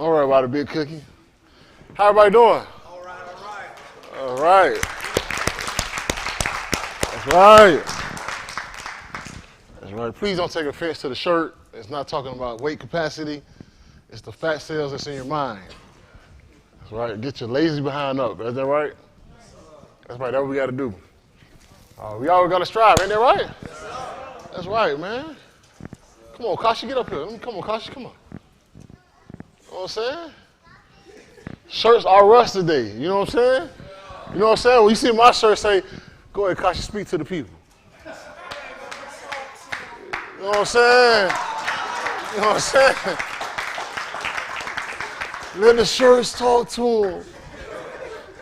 All right, about a big cookie. How everybody doing? All right, all right. All right. That's right. That's right. Please don't take offense to the shirt. It's not talking about weight capacity. It's the fat cells that's in your mind. That's right. Get your lazy behind up. Is that right? That's right. That's what we got to do. We always got to strive. Ain't that right? That's right, man. Come on, Kashi, get up here. Come on, Kashi, come on. You know what I'm saying? Shirts are us today. You know what I'm saying? You know what I'm saying? When you see my shirt, say, go ahead, Kashi, speak to the people. You know what I'm saying? You know what I'm saying? Let the shirts talk to them.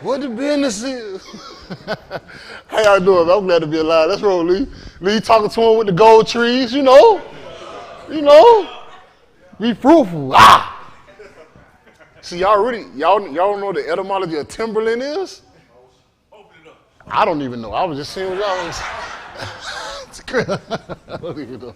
What the business is. How y'all doing? I'm glad to be alive. Let's roll, Lee. Lee talking to him with the gold trees, you know. You know. Be fruitful. Ah! See, y'all know the etymology of Timberland is? I don't even know. I was just seeing what y'all was. I don't even know.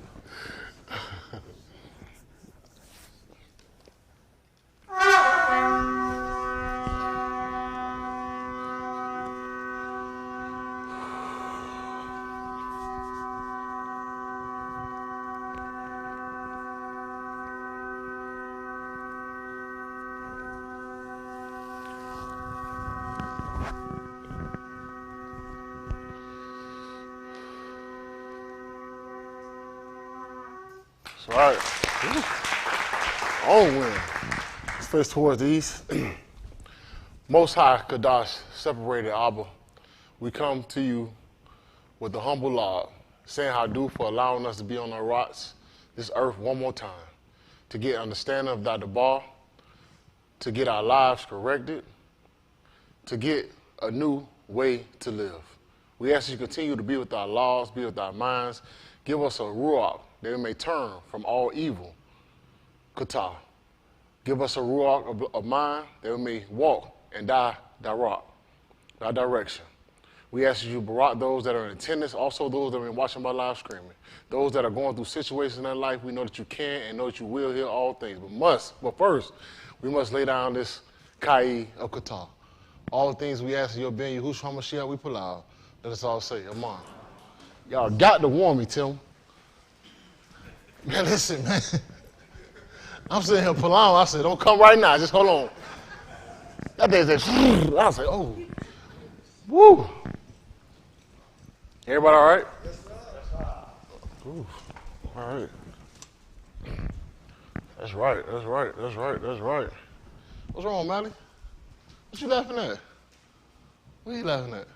All right. On win. Let's face towards the east. Most High Kadash, separated Abba, we come to you with the humble law, saying how due for allowing us to be on our rocks, this earth one more time, to get understanding of Dr. Bar, to get our lives corrected, to get a new way to live. We ask you to continue to be with our laws, be with our minds, give us a ruach, that we may turn from all evil. Kata. Give us a ruach of mind that we may walk and die direction. We ask you to barak those that are in attendance, also those that are watching by live streaming. Those that are going through situations in their life, we know that you can and know that you will heal all things. But first, we must lay down this kai of Kata. All the things we ask in your ben Yahushua HaMashiach, we pull out. Let us all say, Amunah. Y'all got to warn me, Tim. Man, listen, man. I'm sitting here pulling on. I said, don't come right now. Just hold on. That day said, I was like, oh. Woo. Everybody all right? Yes, sir. Ooh. All right. That's right. That's right. That's right. That's right. What's wrong, Mally? What you laughing at? What are you laughing at?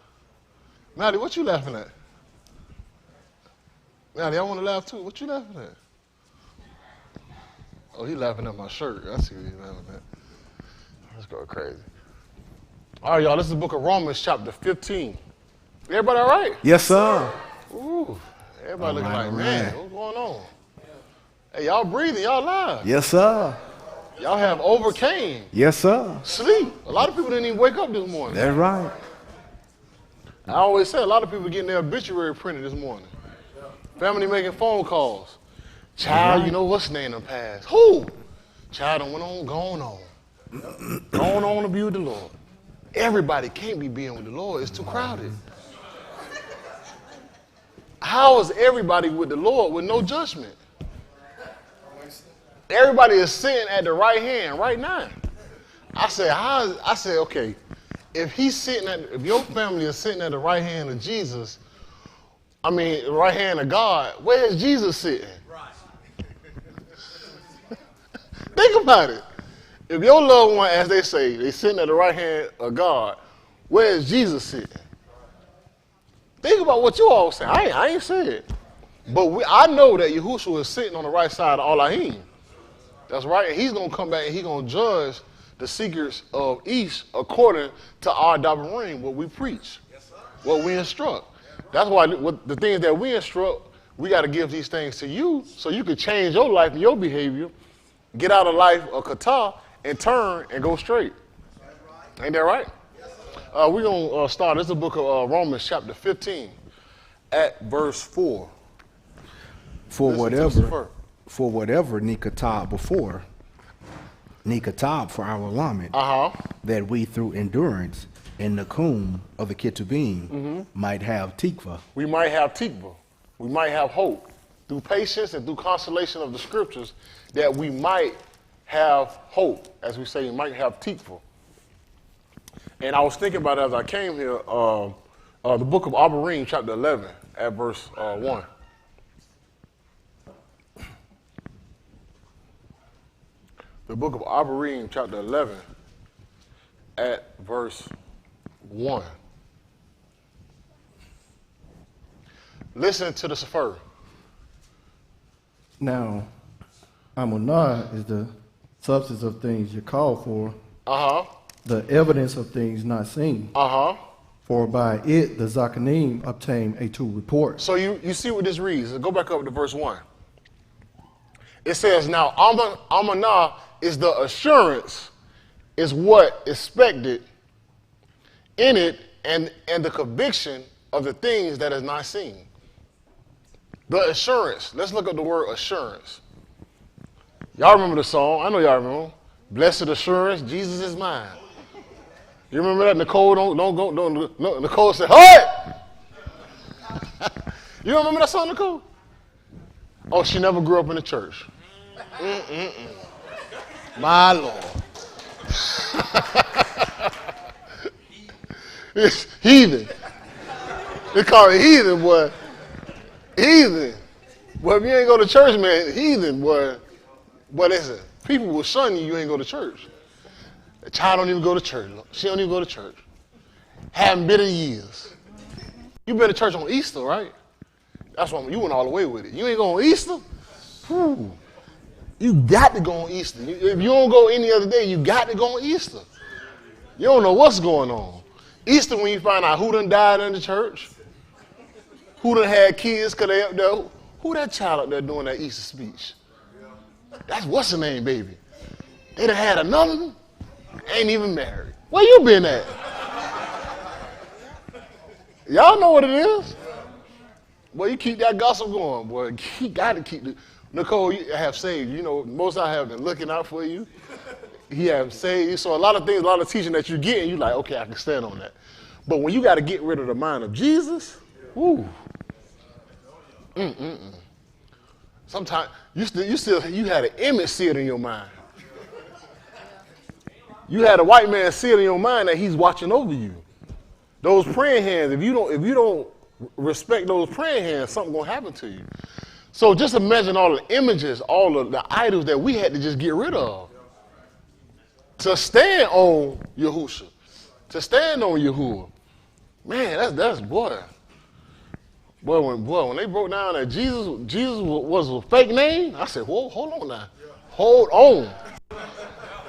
Mally, what you laughing at? Mally, I want to laugh too. What you laughing at? Oh, he laughing at my shirt. I see what he's laughing at. Let's go crazy. All right, y'all, this is the book of Romans, chapter 15. Everybody all right? Yes, sir. Ooh, everybody looking like, man, what's going on? Hey, y'all breathing, y'all alive. Yes, sir. Y'all have overcame. Yes, sir. Sleep. A lot of people didn't even wake up this morning. That's right. I always say a lot of people getting their obituary printed this morning. Family making phone calls. Child, you know what's name done passed. Who? Child done went on, gone on. Gone on to be with the Lord. Everybody can't be being with the Lord. It's too crowded. How is everybody with the Lord with no judgment? Everybody is sitting at the right hand right now. I said, okay, if your family is sitting at the right hand of Jesus, the right hand of God, where is Jesus sitting? Think about it. If your loved one, as they say, they sitting at the right hand of God, where is Jesus sitting? Think about what you all say. I ain't saying it. But I know that Yahushua is sitting on the right side of Elohim. That's right. And he's going to come back and he's going to judge the secrets of each according to our dabarim, what we preach, what we instruct. That's why the things that we instruct, we got to give these things to you so you can change your life and your behavior, get out of life of kata, and turn and go straight. Ain't that right? We're going to start. This is the book of Romans chapter 15 at verse 4. For whatever nikatah before, Nikatab for our lament, that we through endurance in the kum of the Ketubim might have tikva. We might have tikva. We might have hope. Through patience and through consolation of the scriptures, that we might have hope. As we say, we might have tikva. And I was thinking about it as I came here, the book of Abarim, chapter 11, at verse 1. The book of Abarim, chapter 11, at verse 1. Listen to the Sefer. Now, Amunah is the substance of things you call for, the evidence of things not seen. For by it the Zakanim obtain a true report. So you see what this reads. Go back up to verse 1. It says, now Amunah is the assurance, is what expected in it, and the conviction of the things that is not seen. The assurance. Let's look up the word assurance. Y'all remember the song? I know y'all remember. Blessed assurance, Jesus is mine. You remember that? Nicole, don't Nicole said, hey! You don't remember that song, Nicole? Oh, she never grew up in the church. My Lord. It's heathen. They call it heathen, boy. Heathen. Well, if you ain't go to church, man, heathen, boy. But listen, people will shun you, you ain't go to church. The child don't even go to church. She don't even go to church. Haven't been in years. You been to church on Easter, right? That's why you went all the way with it. You ain't going on Easter? Whew. You got to go on Easter. If you don't go any other day, you got to go on Easter. You don't know what's going on. Easter when you find out who done died in the church, who done had kids because they up there. Who that child up there doing that Easter speech? That's what's her name, baby. They done had another one, ain't even married. Where you been at? Y'all know what it is. Boy, you keep that gossip going, boy. You got to keep the... Nicole, you have saved. You know, most I have been looking out for you. He have saved you. So a lot of things, a lot of teaching that you're getting, you like, okay, I can stand on that. But when you got to get rid of the mind of Jesus, whoo. Sometimes you had an image seared in your mind. You had a white man seared in your mind that he's watching over you. Those praying hands, if you don't respect those praying hands, something gonna happen to you. So just imagine all the images, all of the idols that we had to just get rid of to stand on Yahusha, to stand on Yahuah. Man, that's boy. When they broke down that Jesus was a fake name, I said, whoa, hold on now. Hold on.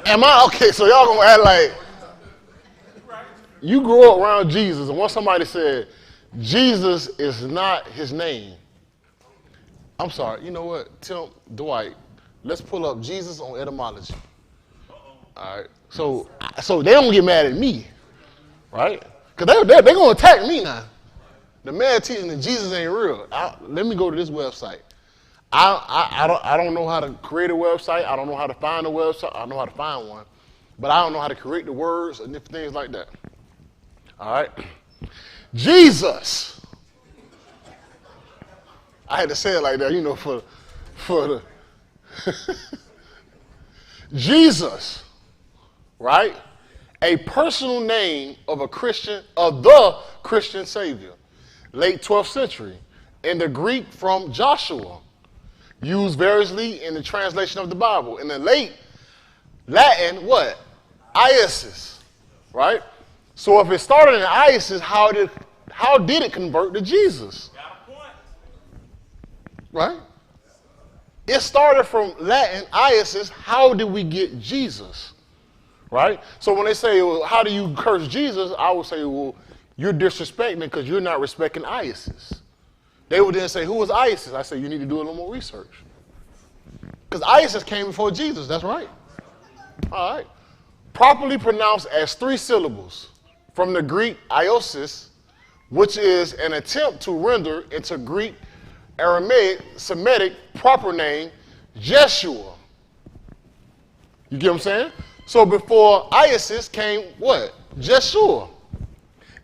Am I okay? So y'all gonna act like you grew up around Jesus, and once somebody said Jesus is not his name. I'm sorry, you know what? Tim, Dwight, let's pull up Jesus on etymology. All right. So they don't get mad at me, right? Because they're going to attack me now. The man teaching that Jesus ain't real. Let me go to this website. I don't know how to create a website. I don't know how to find a website. I know how to find one. But I don't know how to create the words and different things like that. All right? Jesus. I had to say it like that, you know, for the Jesus, right? A personal name of a Christian, of the Christian Savior. Late 12th century. In the Greek from Joshua. Used variously in the translation of the Bible. In the late Latin, what? Iesus, right? So if it started in Iesus, how did it convert to Jesus? Right? It started from Latin, Iesus. How did we get Jesus? Right? So when they say, well, how do you curse Jesus? I would say, well, you're disrespecting because you're not respecting Iesus. They would then say, who was Iesus? I say, you need to do a little more research. Because Iesus came before Jesus. That's right. All right. Properly pronounced as 3 syllables from the Greek iosis, which is an attempt to render into Greek Aramaic, Semitic, proper name, Jeshua. You get what I'm saying? So before Isis came what? Jeshua.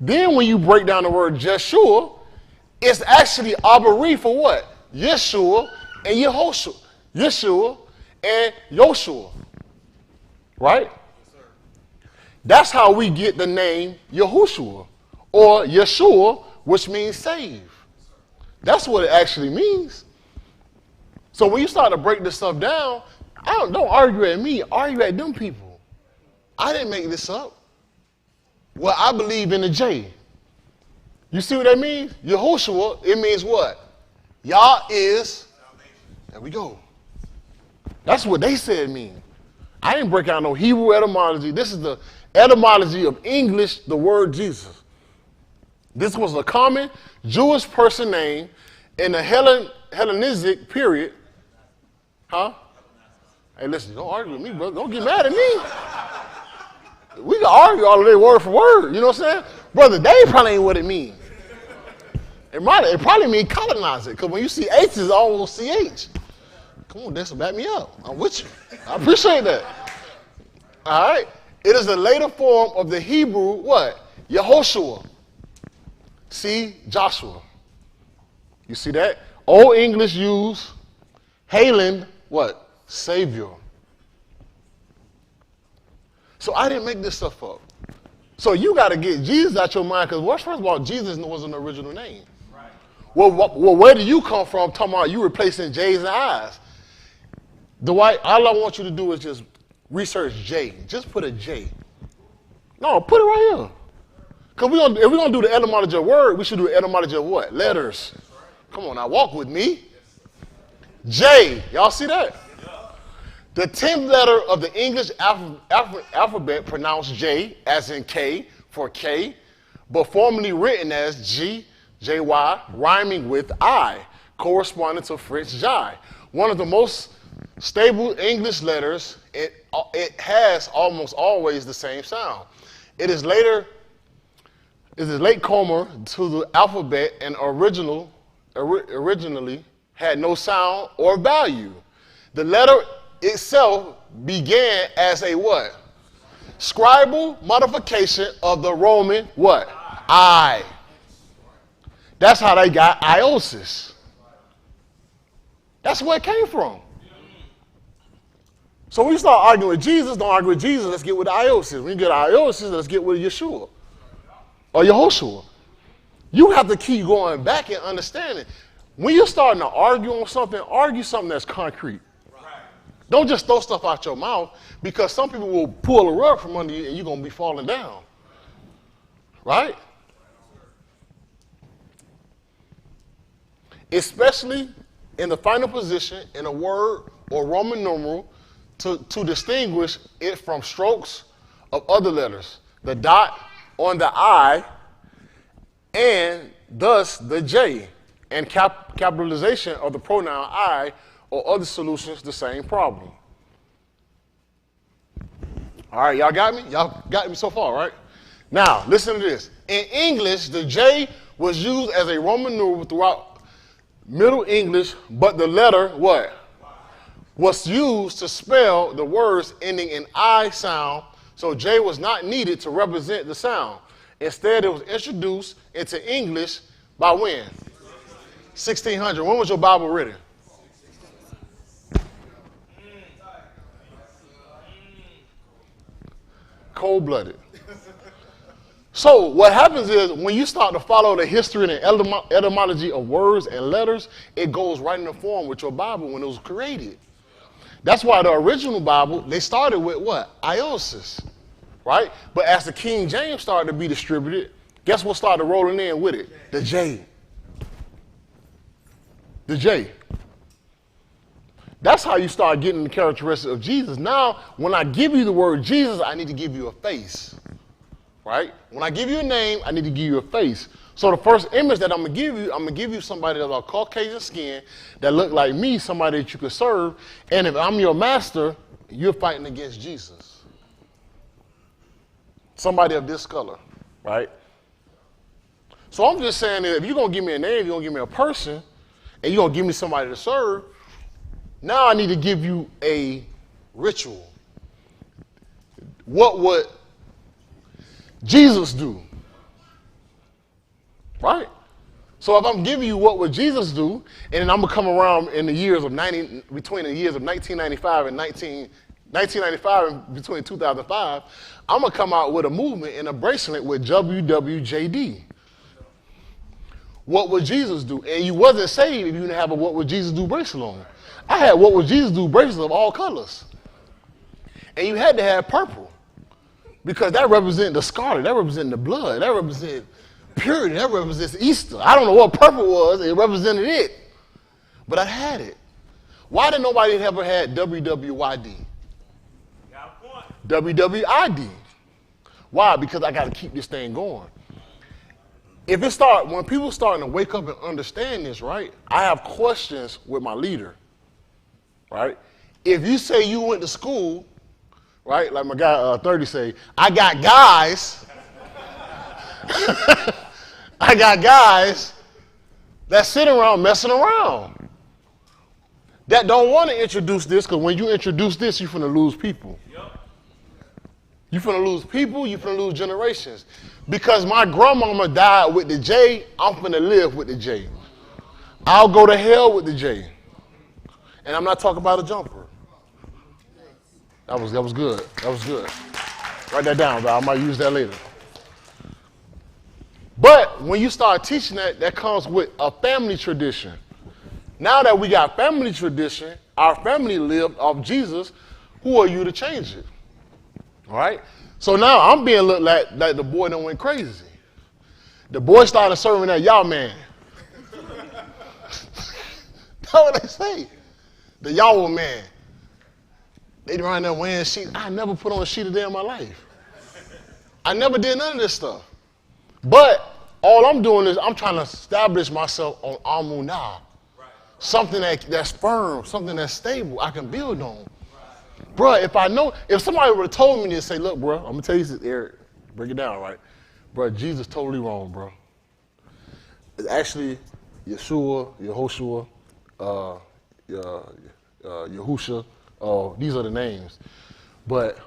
Then when you break down the word Jeshua, it's actually Abari for what? Yeshua and Yehoshua. Yeshua and Yoshua. Right? That's how we get the name Yahushua or Yeshua, which means save. That's what it actually means. So when you start to break this stuff down, don't argue at me, argue at them people. I didn't make this up. Well, I believe in the J. You see what that means? Yahushua, it means what? Yah is, there we go. That's what they said it means. I didn't break out no Hebrew etymology. This is the etymology of English, the word Jesus. This was a common Jewish person name in the Hellenistic period. Huh? Hey, listen, don't argue with me, brother. Don't get mad at me. We can argue all of that word for word. You know what I'm saying? Brother, they probably ain't what it means. It probably means colonize it, because when you see H, it's almost CH. Come on, Dexter, back me up. I'm with you. I appreciate that. All right? It is the later form of the Hebrew, what? Yehoshua. See, Joshua. You see that? Old English use Halen, what? Savior. So I didn't make this stuff up. So you got to get Jesus out your mind, because first of all, Jesus wasn't an original name. Right. Well, where do you come from talking about you replacing J's and I's? Dwight, all I want you to do is just research J. Just put a J. No, put it right here. Because if we're going to do the etymology of word, we should do the etymology of what? Letters. Come on now, walk with me. J. Y'all see that? The 10th letter of the English alphabet pronounced J, as in K, for K, but formerly written as G, JY, rhyming with I, corresponding to French J. One of the most stable English letters, it has almost always the same sound. It is latecomer to the alphabet and originally had no sound or value. The letter itself began as a what? Scribal modification of the Roman what? I. That's how they got iosis. That's where it came from. So when you start arguing with Jesus, don't argue with Jesus, let's get with the iosis. When you get iosis, let's get with Yeshua or Yehoshua. You have to keep going back and understanding. When you're starting to argue on something, argue something that's concrete. Don't just throw stuff out your mouth, because some people will pull a rug from under you and you're going to be falling down. Right? Especially in the final position in a word or Roman numeral to distinguish it from strokes of other letters. The dot on the I and thus the J, and capitalization of the pronoun I, or other solutions, the same problem. All right, y'all got me? Y'all got me so far, right? Now, listen to this. In English, the J was used as a Roman numeral throughout Middle English, but the letter, what? Was used to spell the words ending in I sound, so J was not needed to represent the sound. Instead, it was introduced into English by when? 1600. When was your Bible written? Cold-blooded. So what happens is when you start to follow the history and the etymology of words and letters, it goes right in the form with your Bible when it was created. That's why the original Bible, they started with what? Iosis, right? But as the King James started to be distributed, guess what started rolling in with it? The J. The J. That's how you start getting the characteristics of Jesus. Now, when I give you the word Jesus, I need to give you a face, right? When I give you a name, I need to give you a face. So the first image that I'm going to give you somebody that's of Caucasian skin, that look like me, somebody that you could serve. And if I'm your master, you're fighting against Jesus. Somebody of this color, right? So I'm just saying that if you're going to give me a name, you're going to give me a person, and you're going to give me somebody to serve, now I need to give you a ritual. what would Jesus do? Right? So if I'm giving you what would Jesus do, and then I'm going to come around in the years of between the years of 1995 and 1995 and between 2005, I'm going to come out with a movement and a bracelet with WWJD. What would Jesus do? And you wasn't saved if you didn't have a what would Jesus do bracelet on. I had what would Jesus do bracelet of all colors. And you had to have purple. Because that represented the scarlet, that represented the blood, that represented purity, that represents Easter. I don't know what purple was, it represented it. But I had it. Why did nobody ever had WWYD? WWID. Why? Because I got to keep this thing going. When people starting to wake up and understand this, right, I have questions with my leader, right? If you say you went to school, right, like my guy 30 say, I got guys, I got guys that sit around messing around, that don't want to introduce this, because when you introduce this, you're finna lose people. You're finna lose people, you're finna lose generations. Because my grandmama died with the J, I'm finna live with the J. I'll go to hell with the J. And I'm not talking about a jumper. That was good. That was good. Write that down, bro. I might use that later. But when you start teaching that, that comes with a family tradition. Now that we got family tradition, our family lived off Jesus, who are you to change it? All right? So now I'm being looked like the boy done went crazy. The boy started serving that y'all man. That's what they say. The Yahuah man. They around there wearing sheets. I never put on a sheet a day in my life. I never did none of this stuff. But all I'm doing is I'm trying to establish myself on Amunah. Something that's firm, something that's stable, I can build on. Bruh, if somebody would have told me this, say, look, bro, I'm going to tell you this, Eric, break it down, right? Bruh, Jesus totally wrong, bro. It's actually Yeshua, Yahushua, Yahusha, these are the names. But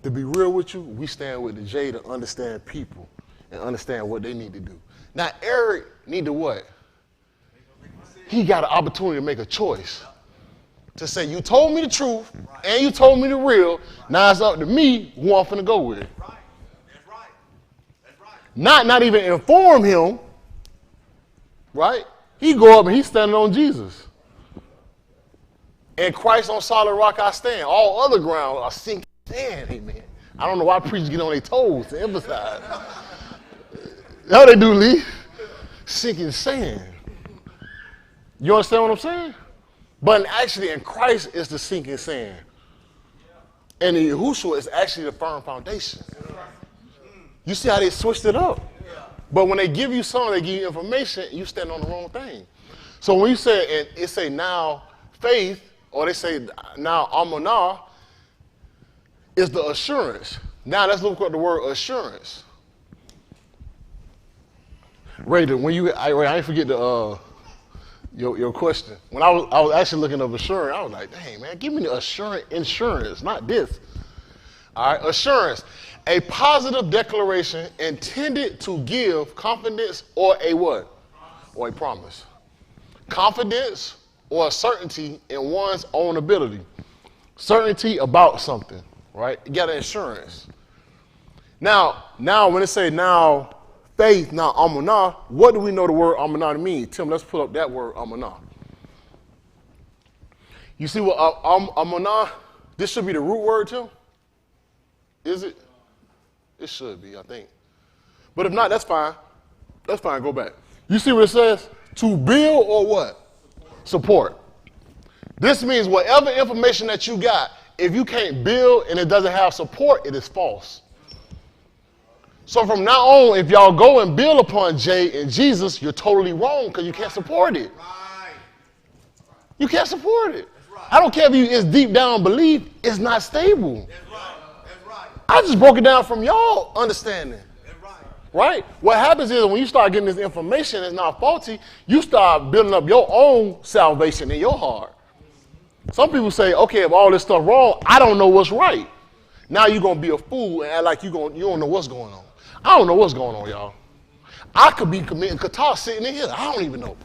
to be real with you, we stand with the J to understand people and understand what they need to do. Now, Eric need to what? He got an opportunity to make a choice. To say, you told me the truth, and you told me the real, now it's up to me who I'm finna go with. That's right. That's right. Not even inform him, right? He go up and he's standing on Jesus. And Christ on solid rock I stand. All other ground are sinking sand, amen. I don't know why preachers get on their toes to emphasize. That's how they do, Lee. Sinking sand. You understand what I'm saying? But actually, in Christ is the sinking sand. And in Yahushua is actually the firm foundation. You see how they switched it up? But when they give you something, they give you information, you stand on the wrong thing. So when you say, and it say now faith, or they say now Amunah, is the assurance. Now let's look at the word assurance. Ray, I ain't forget the your question. When I was actually looking up assurance, I was like, dang, man, give me the insurance, not this. All right, assurance, a positive declaration intended to give confidence or a what? Or a promise. Confidence or certainty in one's own ability. Certainty about something, right? You got an insurance. Now when it say now faith, now Amunah, what do we know the word Amunah to mean? Tim, let's pull up that word Amunah. You see what Amunah, this should be the root word, Tim? Is it? It should be, I think. But if not, that's fine. That's fine, go back. You see what it says? To build or what? Support. This means whatever information that you got, if you can't build and it doesn't have support, it is false. So from now on, if y'all go and build upon J and Jesus, you're totally wrong because you can't support it. Right. You can't support it. Right. I don't care if it's deep down belief, it's not stable. That's right. That's right. I just broke it down from y'all understanding. That's right. Right? What happens is when you start getting this information that's not faulty, you start building up your own salvation in your heart. Some people say, okay, if all this stuff wrong, I don't know what's right. Now you're going to be a fool and act like you don't know what's going on. I don't know what's going on, y'all. I could be committing Qatar sitting in here. I don't even know.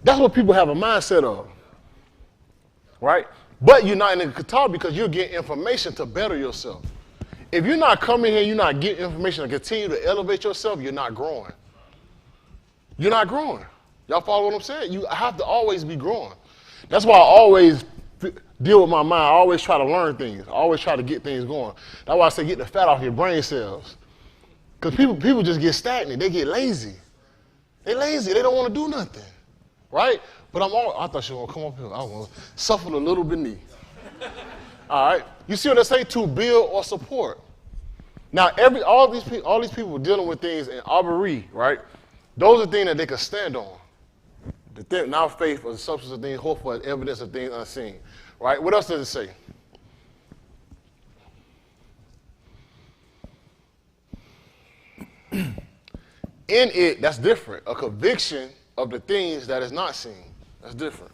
That's what people have a mindset of, right? But you're not in Qatar because you're getting information to better yourself. If you're not coming here, you're not getting information to continue to elevate yourself, you're not growing. You're not growing. Y'all follow what I'm saying? You have to always be growing. That's why I always deal with my mind. I always try to learn things. I always try to get things going. That's why I say get the fat off your brain cells. Because people just get stagnant. They get lazy. They lazy. They don't want to do nothing. Right? But I thought you were going to come up here. I want to suffer a little beneath. All right? You see what they say? To build or support. Now, all these people dealing with things in Aubrey, right? Those are things that they can stand on. Now faith is the substance of things hoped for, evidence of things unseen. Right? What else does it say? In it, that's different. A conviction of the things that is not seen. That's different.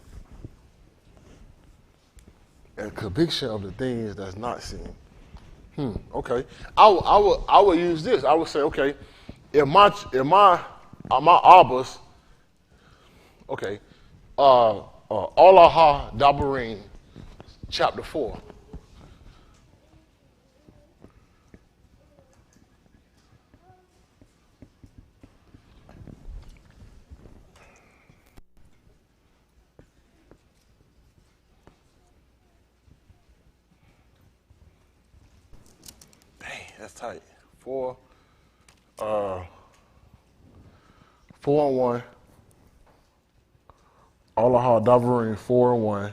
A conviction of the things that's not seen. Okay. I would use this. I would say, okay, if my Abbas, okay, Allah Dabarim, chapter 4. That's tight. 4 and 1. Allah Dabarim 4 and 1.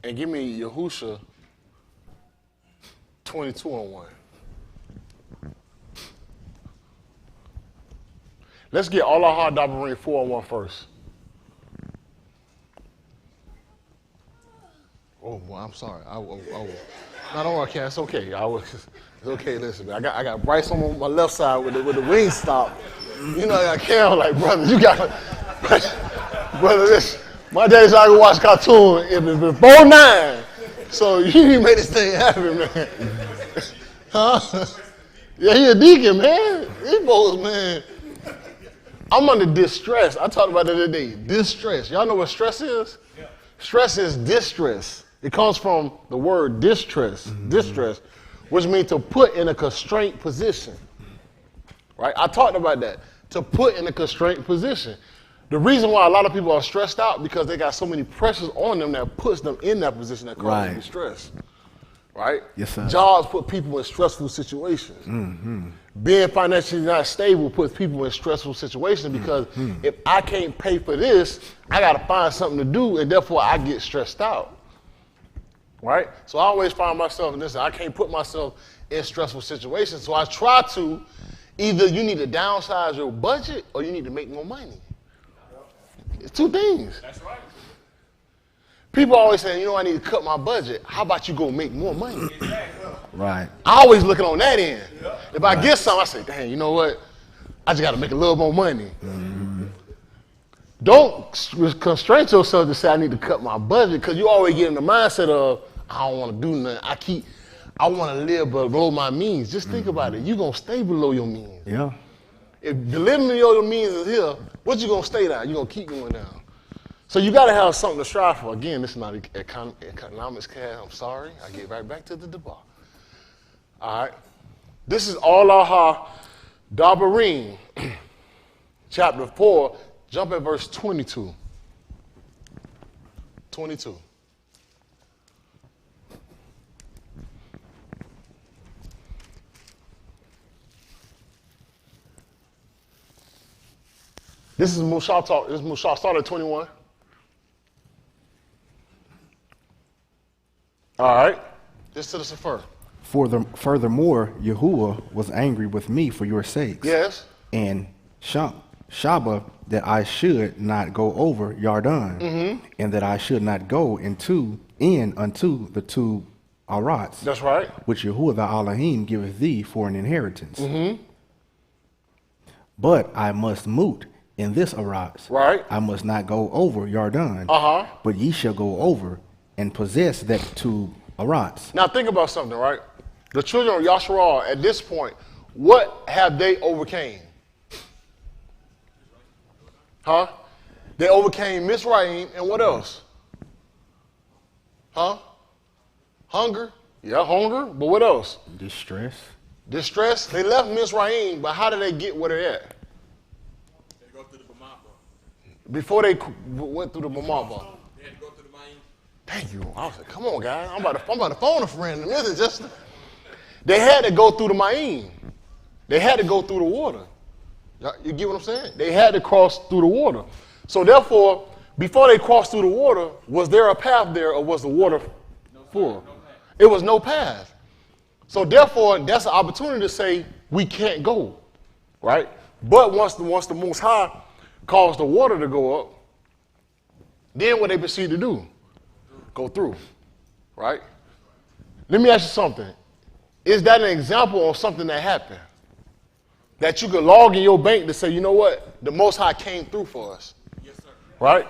And give me Yahuah 22 and 1. Let's get Allah Dabarim 4 and 1 first. Oh, boy, I'm sorry. I don't worry, Ken. It's okay. It's okay. Listen, I got Bryce on my left side with the wing stop. You know, I got Cam like, brother, you got, brother. This my daddy's I can watch cartoon. It was before 9, so you made this thing happen, man. Huh? Yeah, he a deacon, man. These boys, man. I'm under distress. I talked about that the other day. Distress. Y'all know what stress is? Yeah. Stress is distress. It comes from the word distress, which means to put in a constrained position, right? I talked about that, to put in a constrained position. The reason why a lot of people are stressed out because they got so many pressures on them that puts them in that position that causes them to be stressed, right? Yes, sir. Jobs put people in stressful situations. Mm-hmm. Being financially not stable puts people in stressful situations because if I can't pay for this, I got to find something to do, and therefore I get stressed out. Right? So I always find myself in this, I can't put myself in stressful situations. So I try to, either you need to downsize your budget or you need to make more money. It's two things. That's right. People always say, I need to cut my budget. How about you go make more money? Right. I always looking on that end. If I get something, I say, dang, you know what? I just got to make a little more money. Mm-hmm. Don't constrain yourself to say I need to cut my budget because you always get in the mindset of I don't want to do nothing. I want to live below my means. Just think about it. You're going to stay below your means. Yeah. If the living below your means is here, what you going to stay down? You're going to keep going down. So you got to have something to strive for. Again, this is not economics class. I'm sorry. I get right back to the debar. All right. This is Allah Dabarim, chapter 4. Jump at verse 22. 22. This is Mushah talk. This is Mushah. Start at 21. All right. This to the Sefer. Furthermore, Yahuah was angry with me for your sakes. Yes. And Shabbat, that I should not go over Yarden, and that I should not go unto the two Arats. That's right. Which Yahuah the Elohim giveth thee for an inheritance. Mm-hmm. But I must moot in this Aratz. Right. I must not go over Yarden. But ye shall go over and possess that two Aratz. Now think about something, right? The children of Yasharal at this point, what have they overcame? Huh? They overcame Mizraim and what else? Huh? Hunger? Yeah, hunger, but what else? Distress. Distress. They left Mizraim, but how did they get where they're at? They go through the Bamaba. Before they went through the Bamaba. They had to go through the Main. Thank you. I was like, come on, guys. I'm about to phone a friend. They had to go through the Ma'im. They had to go through the water. You get what I'm saying? They had to cross through the water. So therefore, before they crossed through the water, was there a path there or was the water full? It was no path. So therefore, that's an opportunity to say we can't go, right? But once the Most High caused the water to go up, then what they proceed to do? Go through, right? Let me ask you something. Is that an example of something that happened? That you could log in your bank to say, you know what? The Most High came through for us. Yes, sir. Right?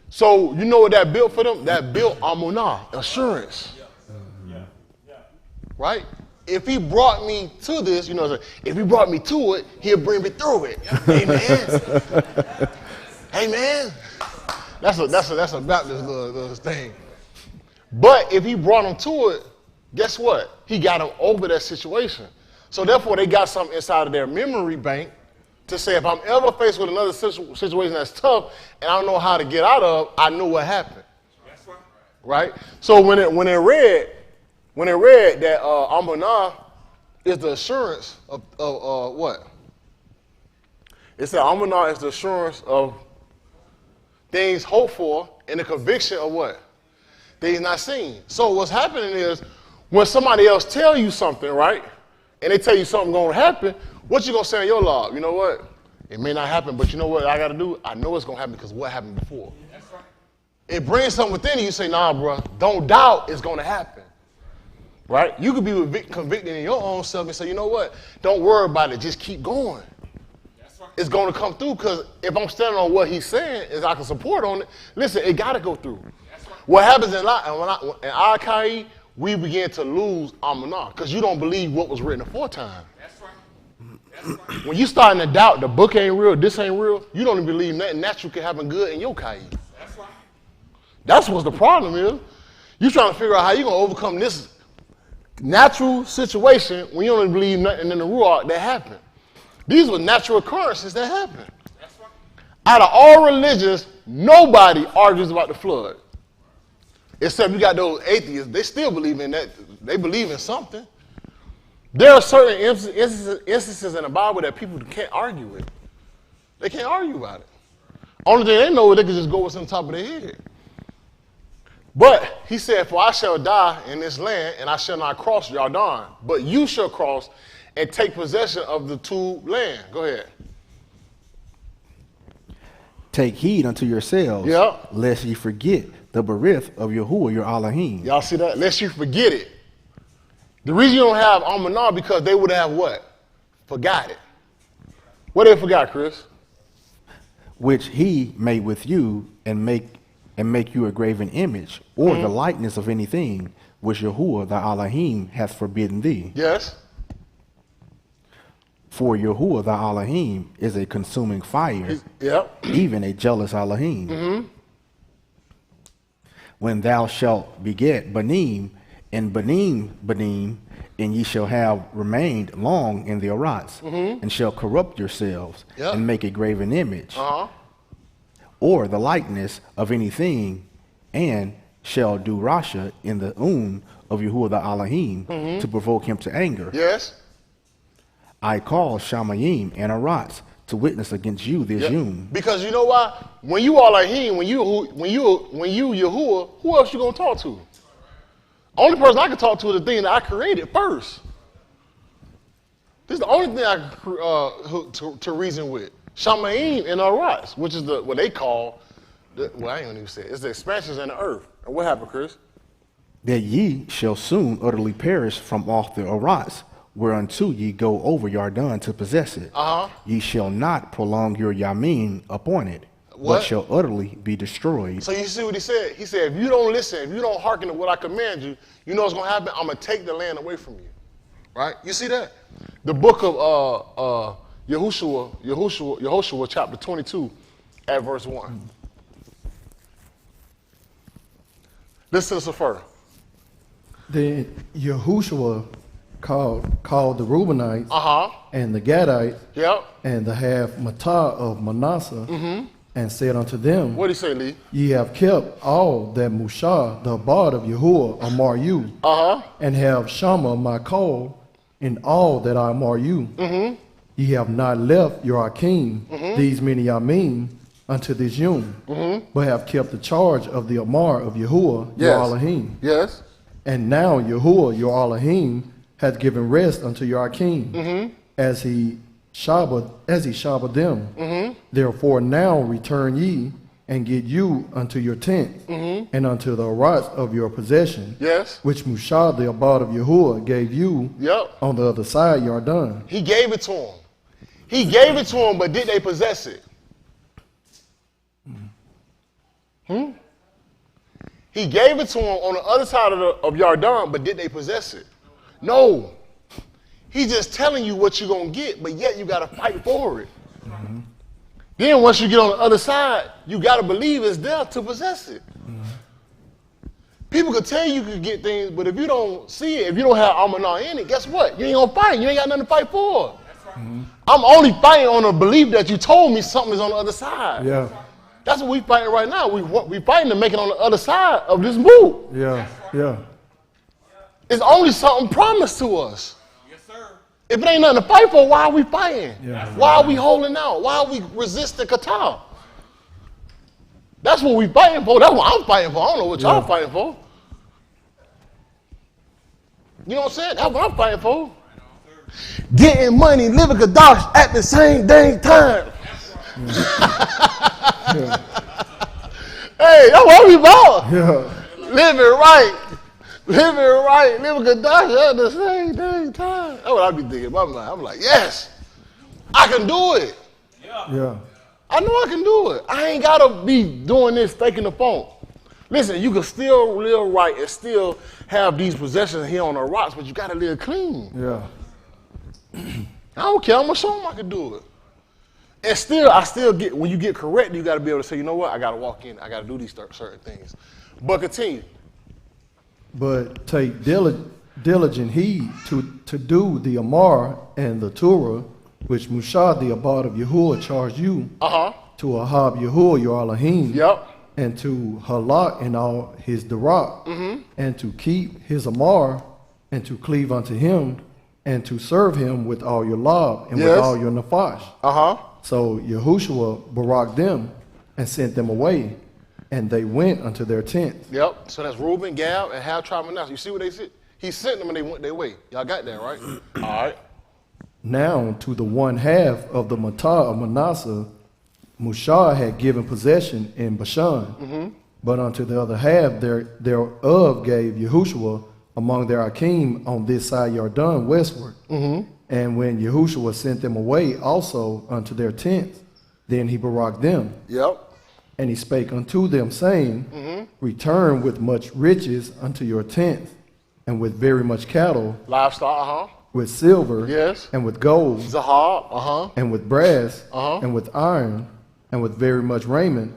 So you know what that built for them? That built Amunah, assurance. Right? If he brought me to this, you know, if he brought me to it, he'll bring me through it. Amen. Amen. That's a Baptist little thing. But if he brought him to it, guess what? He got him over that situation. So therefore, they got something inside of their memory bank to say, if I'm ever faced with another situation that's tough and I don't know how to get out of, I know what happened. That's right. Right? So when it read that Amunah is the assurance of what? It said Amunah is the assurance of things hoped for and the conviction of what? Things not seen. So what's happening is when somebody else tell you something, right? And they tell you something going to happen, what you going to say in your log? You know what? It may not happen, but you know what I got to do? I know it's going to happen because what happened before. That's right. It brings something within you. You say, nah, bro, don't doubt it's going to happen. Right? You could be convicted in your own self and say, you know what? Don't worry about it. Just keep going. That's right. It's going to come through because if I'm standing on what he's saying, is I can support on it. Listen, it got to go through. That's right. What happens in our Kai, we begin to lose Amunah because you don't believe what was written aforetime. That's right. That's right. When you starting to doubt the book ain't real, this ain't real, you don't even believe nothing natural can happen good in your Kai. That's right. That's what the problem is. You trying to figure out how you going to overcome this natural situation when you don't even believe nothing in the Ruach that happened. These were natural occurrences that happened. That's right. Out of all religions, nobody argues about the flood. Except you got those atheists, they still believe in that. They believe in something. There are certain instances in the Bible that people can't argue with. They can't argue about it. Only thing they know is they can just go what's on top of their head. But he said, for I shall die in this land, and I shall not cross Yarden, but you shall cross and take possession of the two land. Go ahead. Take heed unto yourselves, lest ye forget the berith of Yahuah your Elohim. Y'all see that? Lest you forget it. The reason you don't have Amunah because they would have what? Forgot it. What they forgot, Chris? Which he made with you and make you a graven image, or the likeness of anything which Yahuah thy Elohim hath forbidden thee. Yes. For Yahuah thy Elohim is a consuming fire, even a jealous Elohim. When thou shalt beget Banim, and Banim, and ye shall have remained long in the Aratz, and shall corrupt yourselves, and make a graven image, or the likeness of anything, and shall do Rasha in the of Yahuah the Elohim to provoke him to anger. Yes. I call Shamayim and Aratz to witness against you this Yom. Because you know why? When you Elohim, when you Yahuah, who else you gonna talk to? Only person I can talk to is the thing that I created first. This is the only thing I to reason with. Shamayim and Aratz, which is what they call, I ain't gonna even say it. It's the expansions in the earth. And what happened, Chris? That ye shall soon utterly perish from off the Aratz, whereunto ye go over Yarden to possess it. Ye shall not prolong your Yamin upon it, but shall utterly be destroyed. So you see what he said? He said, if you don't listen, if you don't hearken to what I command you, you know what's going to happen? I'm going to take the land away from you. Right? You see that? The book of Yahushua chapter 22 at verse 1. Listen to this first. Then Yahushua called the Reubenites and the Gadites and the half Matah of Manasseh and said unto them, what did he say, Lee? Ye have kept all that Mushah, the abode of Yahuah, amar you, and have Shammah my call in all that I amar you. Ye have not left your Akim, these many Yamim, unto this Yom, but have kept the charge of the Amar of Yahuah, your Elohim. Yes. And now Yahuah, your Elohim, hath given rest unto your Akim, as he shabbat them. Therefore now return ye, and get you unto your tents, and unto the arats of your possession, which Mushah, the abode of Yahuah, gave you on the other side Yarden. He gave it to them. He gave it to them, but did they possess it? He gave it to them on the other side of Yarden, but did they possess it? No. He's just telling you what you're going to get, but yet you got to fight for it. Then once you get on the other side, you got to believe it's there to possess it. People could tell you could get things, but if you don't see it, if you don't have Amunah in it, guess what? You ain't going to fight. You ain't got nothing to fight for. I'm only fighting on the belief that you told me something is on the other side. Yeah. That's what we fighting right now. We fighting to make it on the other side of this move. Yeah, yeah. It's only something promised to us. Yes, sir. If it ain't nothing to fight for, why are we fighting? Yeah. Why are we holding out? Why are we resisting Qatar? That's what we fighting for. That's what I'm fighting for. I don't know what y'all fighting for. You know what I'm saying? That's what I'm fighting for. Getting money, living Kadash at the same dang time. Hey, that's what we about. Living right, living Kadash at the same dang time. That's what I be thinking in my mind. I'm like, yes, I can do it. Yeah. I know I can do it. I ain't gotta be doing this faking the phone. Listen, you can still live right and still have these possessions here on the rocks, but you gotta live clean. Yeah. I don't care. I'm gonna show them I can do it. And still, I still get, when you get correct, you gotta be able to say, you know what, I gotta walk in, I gotta do these certain things. But continue. But take diligent heed to do the Amar and the Torah, which Mushah, the abode of Yahuah, charged you, to Ahab Yahuah, your Elohim, and to Halak and all his Darak, and to keep his Amar, and to cleave unto him, and to serve him with all your love and with all your nafash. So Yahushua barak them and sent them away, and they went unto their tents. So that's Reuben, Gad, and half tribe of Manasseh. You see what they said? He sent them and they went their way. Y'all got that, right? All right. Now to the one half of the Matah of Manasseh, Mushah had given possession in Bashan, but unto the other half thereof gave Yahushua among their Akim on this side Yarden westward. And when Yahushua sent them away also unto their tents, then he barak them. And he spake unto them, saying, Return with much riches unto your tents, and with very much cattle, livestock, with silver, and with gold, zahab, and with brass, and with iron, and with very much raiment.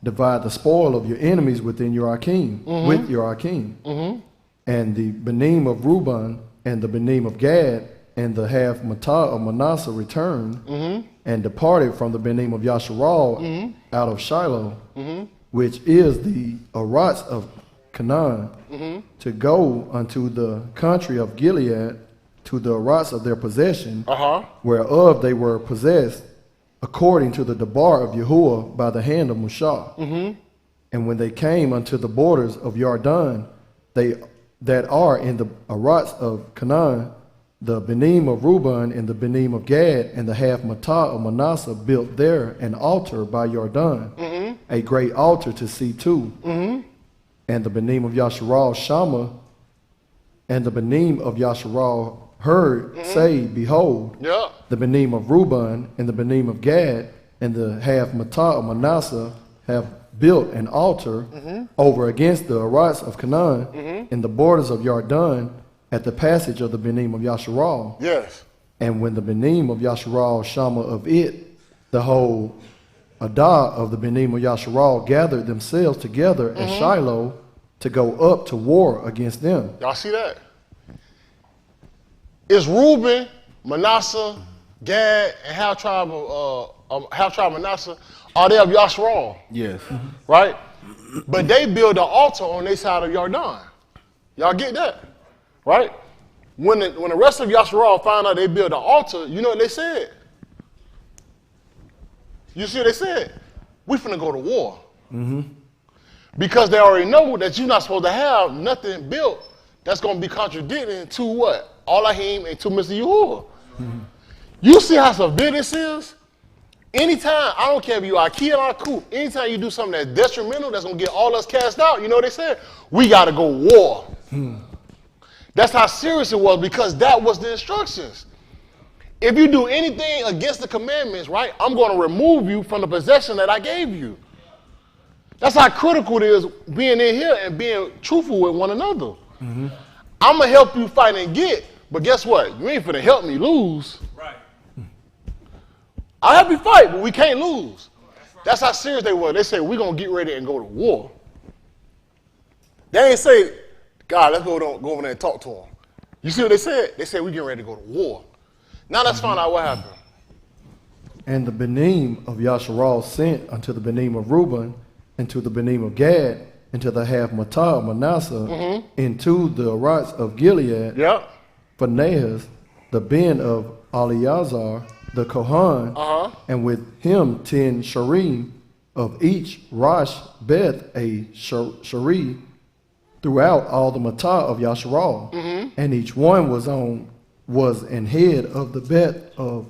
Divide the spoil of your enemies within your Akim, with your Akim. And the Benim of Reuben and the Benim of Gad and the half Matah of Manasseh returned and departed from the Benim of Yasharal out of Shiloh, which is the Arats of Canaan, to go unto the country of Gilead, to the Arats of their possession, whereof they were possessed, according to the debar of Yahuah by the hand of Mushah. And when they came unto the borders of Yarden, they that are in the Arats of Canaan, the Benim of Reuben and the Benim of Gad and the half Matah of Manasseh built there an altar by Yarden, a great altar to see to. And the Benim of Yasharal Shammah and the Benim of Yasharal heard say, behold, the Benim of Reuben and the Benim of Gad and the half Matah of Manasseh have built an altar over against the Arats of Canaan in the borders of Yarden at the passage of the Benim of Yasharal. Yes. And when the Benim of Yasharal, Shama of it, the whole Adah of the Benim of Yasharal gathered themselves together at Shiloh to go up to war against them. Y'all see that? It's Reuben, Manasseh, Gad, and half tribe Manasseh. Are they of Yasharal? Yes. Right? But they build an altar on their side of Yarden. Y'all get that? Right? When the rest of Yasharal found out they built an altar, you know what they said? You see what they said? We finna go to war. Because they already know that you're not supposed to have nothing built that's going to be contradicting to what? Elohim and to Mr. Yahuah. You see how severe this is? Anytime, I don't care if you are key or coup, anytime you do something that's detrimental, that's going to get all us cast out, you know what they said? We got to go war. That's how serious it was, because that was the instructions. If you do anything against the commandments, right, I'm going to remove you from the possession that I gave you. That's how critical it is being in here and being truthful with one another. I'm going to help you fight and get, but guess what? You ain't finna help me lose. Right. I'll help you fight, but we can't lose. That's how serious they were. They said, we're going to get ready and go to war. They ain't say, God, let's go over there and talk to him. You see what they said? They said, we're getting ready to go to war. Now let's find out what happened. And the Benim of Yasharal sent unto the Benim of Reuben and to the Benim of Gad and to the half Matah of Manasseh into the Arats of Gilead. Phinehas, the Ben of Eleazar, the Kohan, and with him 10 Sharim of each Rosh Beth a Shari throughout all the Matah of Yasharal. And each one was an head of the Beth of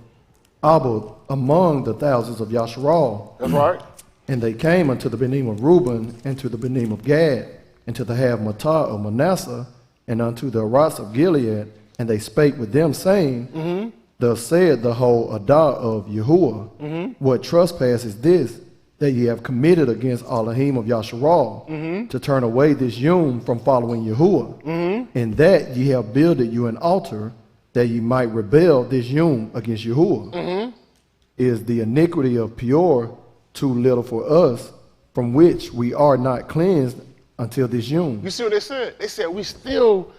Abud among the thousands of Yasharal. That's right. And they came unto the Benim of Reuben, and to the Benim of Gad, and to the half Matah of Manasseh, and unto the Arats of Gilead, and they spake with them, saying, Thus said the whole Adah of Yahuah, what trespass is this, that ye have committed against Elohim of Yasharal, to turn away this Yom from following Yahuah, and that ye have builded you an altar, that ye might rebel this Yom against Yahuah. Is the iniquity of Peor too little for us, from which we are not cleansed until this Yom? You see what they said? They said we still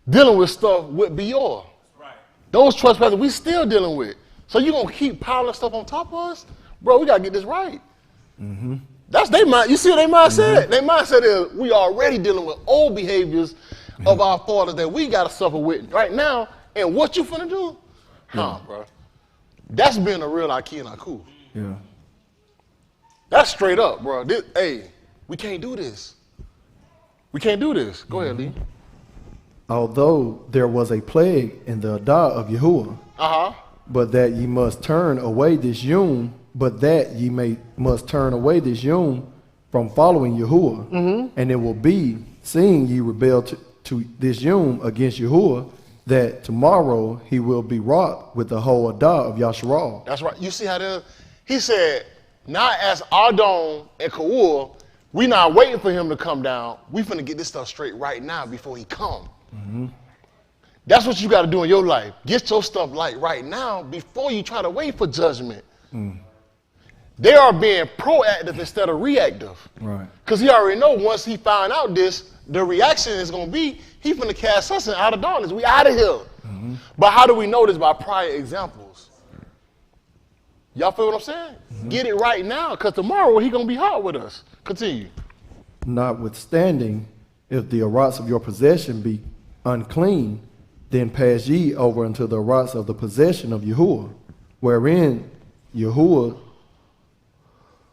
dealing with stuff with Peor. Right. Those trespasses we still dealing with. So you gonna keep piling stuff on top of us? Bro, we gotta get this right. That's their mind. You see what their mind said? Their mindset is we already dealing with old behaviors of our fathers that we gotta suffer with right now. And what you finna do? Bro. That's being a real Aki and Aku. Yeah. That's straight up, bro. Hey, we can't do this. We can't do this. Go ahead, Lee. Although there was a plague in the Adah of Yahuah, but that ye must turn away this Yom, must turn away this Yom from following Yahuah. And it will be, seeing ye rebel to this Yom against Yahuah, that tomorrow he will be wrought with the whole Adah of Yasharal. That's right. You see how that is? He said, not as Adon and Ka'ur, we not waiting for him to come down. We finna get this stuff straight right now before he come. That's what you got to do in your life. Get your stuff right now before you try to wait for judgment. They are being proactive instead of reactive. Right. Because he already know once he find out this, the reaction is going to be, he finna cast us out of darkness. We out of here. But how do we know this? By prior examples. Y'all feel what I'm saying? Get it right now, because tomorrow he going to be hot with us. Continue. Notwithstanding, if the Arats of your possession be unclean, then pass ye over unto the Arats of the possession of Yahuah, wherein Yahuah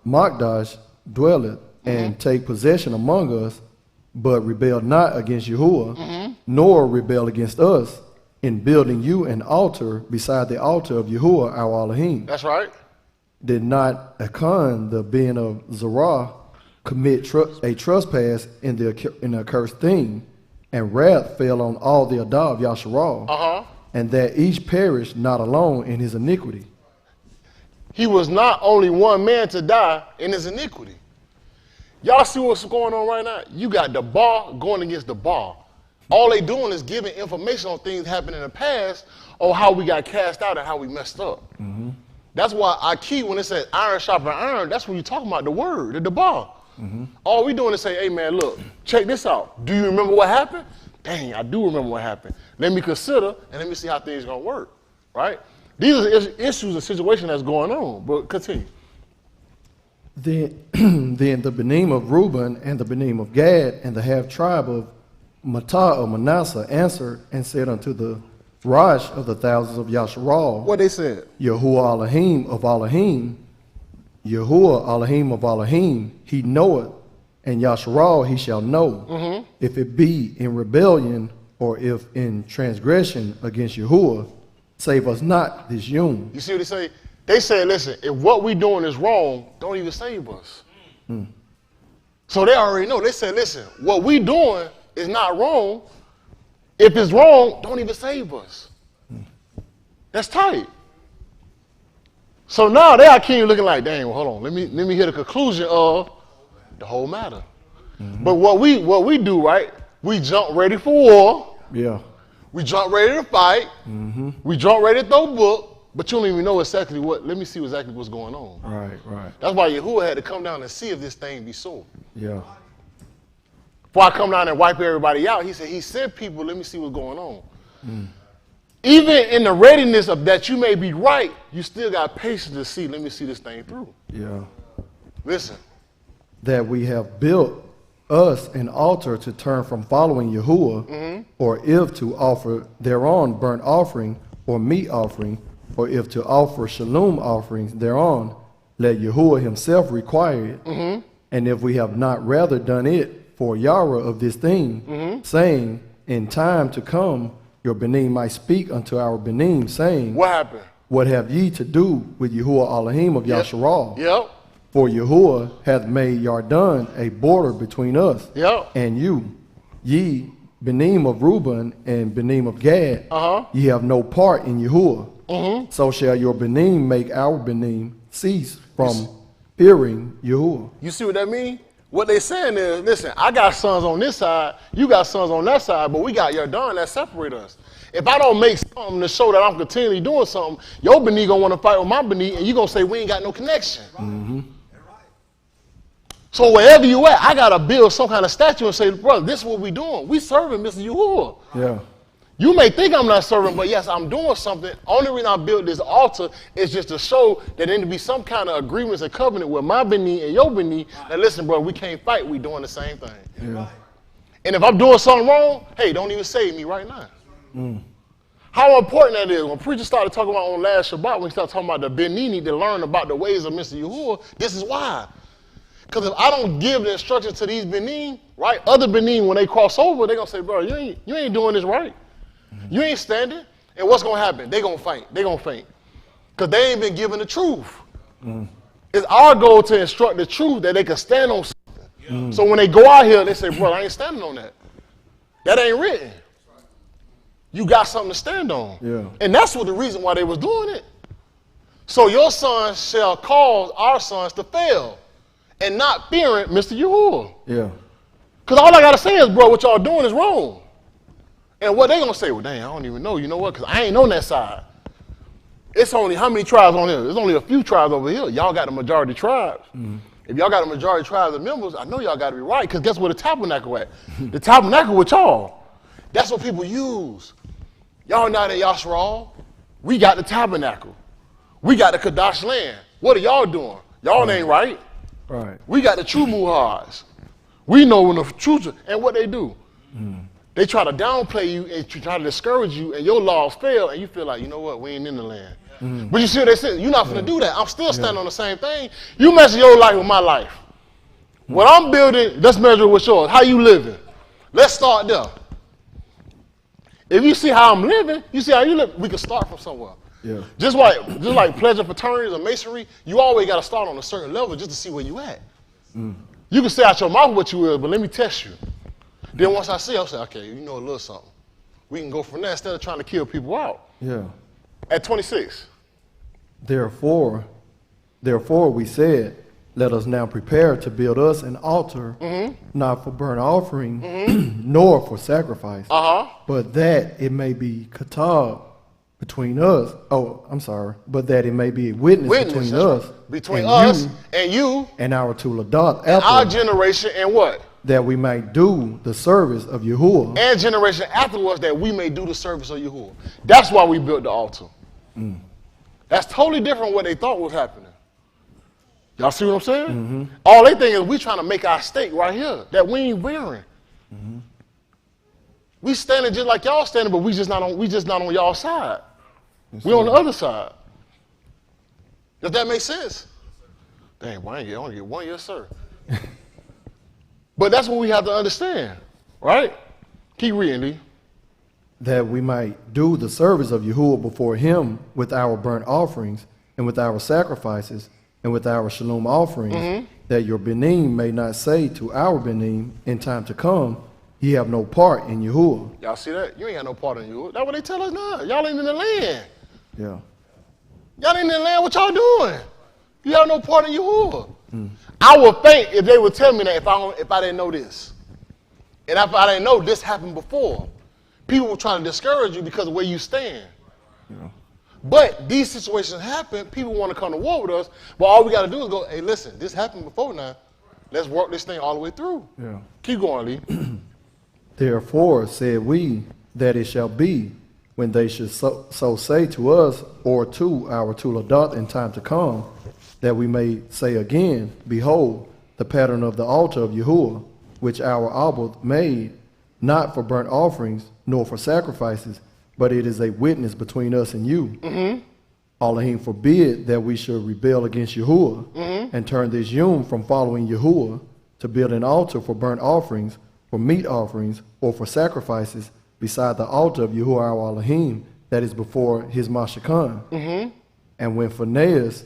Makdash dwelleth, and take possession among us, but rebel not against Yahuah, nor rebel against us, in building you an altar beside the altar of Yahuah our Elohim. That's right. Did not Achan, the Ben of Zerah, commit a trespass in the accursed thing, and wrath fell on all the Adah of Yasharal, And that each perish not alone in his iniquity. He was not only one man to die in his iniquity. Y'all see what's going on right now? You got the bar going against the bar. All they doing is giving information on things happened in the past or how we got cast out and how we messed up. Mm-hmm. That's why I key when it says iron sharpen iron, that's when you're talking about the word, the bar. Mm-hmm. All we doing is say, hey man, look, check this out. Do you remember what happened? Dang, I do remember what happened. Let me consider and let me see how things are gonna work, right? These are issues and situations that's going on, but continue. Then the Benim of Reuben and the Benim of Gad and the half tribe of Matah of Manasseh answered and said unto the Rosh of the thousands of Yasharal. What they said? Yahuah Elohim of Elohim, Yahuah Elohim of Elohim, he knoweth, and Yasharal he shall know, mm-hmm. if it be in rebellion or if in transgression against Yahuah, save us not this yom. You see what they say? They said, listen, if what we doing is wrong, don't even save us. Mm. So they already know. They said, listen, what we doing is not wrong. If it's wrong, don't even save us. Mm. That's tight. So now they are king looking like, dang, well, hold on. Let me hear the conclusion of the whole matter. Mm-hmm. But what we do, right? We jump ready for war. Yeah. We jump ready to fight. Mm-hmm. We jump ready to throw book. But you don't even know exactly what. Let me see exactly what's going on. Right. That's why Yahuah had to come down and see if this thing be so. Yeah. Before I come down and wipe everybody out, he said he sent people. Let me see what's going on. Mm. Even in the readiness of that you may be right, you still got patience to see. Let me see this thing through. Yeah. Listen. That we have built us an altar to turn from following Yahuah, mm-hmm. or if to offer thereon burnt offering or meat offering. Or if to offer shalom offerings thereon, let Yahuah himself require it. Mm-hmm. And if we have not rather done it for Yahweh of this thing, mm-hmm. saying, in time to come, your Benim might speak unto our Benim, saying, what happened? What have ye to do with Yahuah Elohim of Yasharal? Yep. For Yahuah hath made Yarden a border between us and you, ye Benim of Reuben and Benim of Gad, ye have no part in Yahuah. Mm-hmm. So shall your Benim make our Benim cease from fearing Yahuah. You see what that means? What they saying is, listen, I got sons on this side, you got sons on that side, but we got Yarden that separate us. If I don't make something to show that I'm continually doing something, your Benim gonna want to fight with my Benim, and you gonna say we ain't got no connection. Mm-hmm. So wherever you at, I gotta build some kind of statue and say, brother, this is what we doing. We serving Mr. Yahuah. Yeah. You may think I'm not serving, but yes, I'm doing something. Only reason I built this altar is just to show that there need to be some kind of agreements and covenant with my Benim and your Benim. That listen, bro, we can't fight. We doing the same thing. Yeah. And if I'm doing something wrong, hey, don't even save me right now. Mm. How important that is. When preachers started talking about on last Shabbat, when we started talking about the Benim need to learn about the ways of Mr. Yahuah, this is why. Because if I don't give the instructions to these Benim, right, other Benim, when they cross over, they're going to say, bro, you ain't doing this right. Mm-hmm. You ain't standing, and what's going to happen? They're going to faint. They're going to faint. Because they ain't been given the truth. Mm. It's our goal to instruct the truth that they can stand on something. Mm. So when they go out here, they say, bro, I ain't standing on that. That ain't written. You got something to stand on. Yeah. And that's what the reason why they was doing it. So your sons shall cause our sons to fail and not fearing Mr. Yahuah. Yeah. Because all I got to say is, bro, what y'all doing is wrong. And what they going to say, well, dang, I don't even know. You know what? Because I ain't on that side. It's only how many tribes on here? There's only a few tribes over here. Y'all got the majority tribes. Mm-hmm. If y'all got the majority tribes of members, I know y'all got to be right. Because guess where the tabernacle at? The tabernacle with y'all. That's what people use. Y'all not at Yasharal. We got the tabernacle. We got the Kadash land. What are y'all doing? Y'all ain't right. Right. We got the true muhars. We know when the truth, and what they do. Mm. They try to downplay you and try to discourage you, and your laws fail, and you feel like, you know what, we ain't in the land. Mm. But you see what they said, you're not going to do that. I'm still standing on the same thing. You measure your life with my life. What I'm building, let's measure it with yours. How you living? Let's start there. If you see how I'm living, you see how you live, we can start from somewhere. Yeah. Just like pledging fraternities or masonry, you always got to start on a certain level just to see where you at. Mm. You can say out your mouth what you is, but let me test you. Then once I see, I'll say, okay, you know a little something. We can go from there instead of trying to kill people out. Yeah. At 26. Therefore we said, let us now prepare to build us an altar, not for burnt offering, nor for sacrifice, but that it may be katab between us. Oh, I'm sorry. But that it may be a witness between us. Right. Between us and you. And our Tuladot. And our generation and what? That we might do the service of Yahuah. And generation afterwards that we may do the service of Yahuah. That's why we built the altar. That's totally different from what they thought was happening. Y'all see what I'm saying? All they think is we trying to make our stake right here that we ain't wearing. We standing just like y'all standing, but we just not on y'all side. We on the other side. Does that make sense? Dang, why I only get one? Yes, sir. But that's what we have to understand, right? Keep reading, Lee. That we might do the service of Yahuah before him with our burnt offerings and with our sacrifices and with our shalom offerings, that your benim may not say to our benim in time to come, ye have no part in Yahuah. Y'all see that? You ain't got no part in Yahuah. That's what they tell us now. Y'all ain't in the land. Yeah. Y'all ain't in the land. What y'all doing? You have no part in Yahuah. I would think if they would tell me that if I didn't know this, and if I didn't know this happened before, people were trying to discourage you because of where you stand. Yeah. But these situations happen. People want to come to war with us. But all we got to do is go, hey, listen, this happened before now. Let's work this thing all the way through. Yeah. Keep going, Lee. Therefore said we that it shall be when they should so say to us or to our Tuladot in time to come, that we may say again, behold, the pattern of the altar of Yahuah, which our Abba made, not for burnt offerings, nor for sacrifices, but it is a witness between us and you. Elohim forbid that we should rebel against Yahuah and turn this yom from following Yahuah to build an altar for burnt offerings, for meat offerings, or for sacrifices beside the altar of Yahuah our Elohim that is before his Mashakhan. And when Phinehas,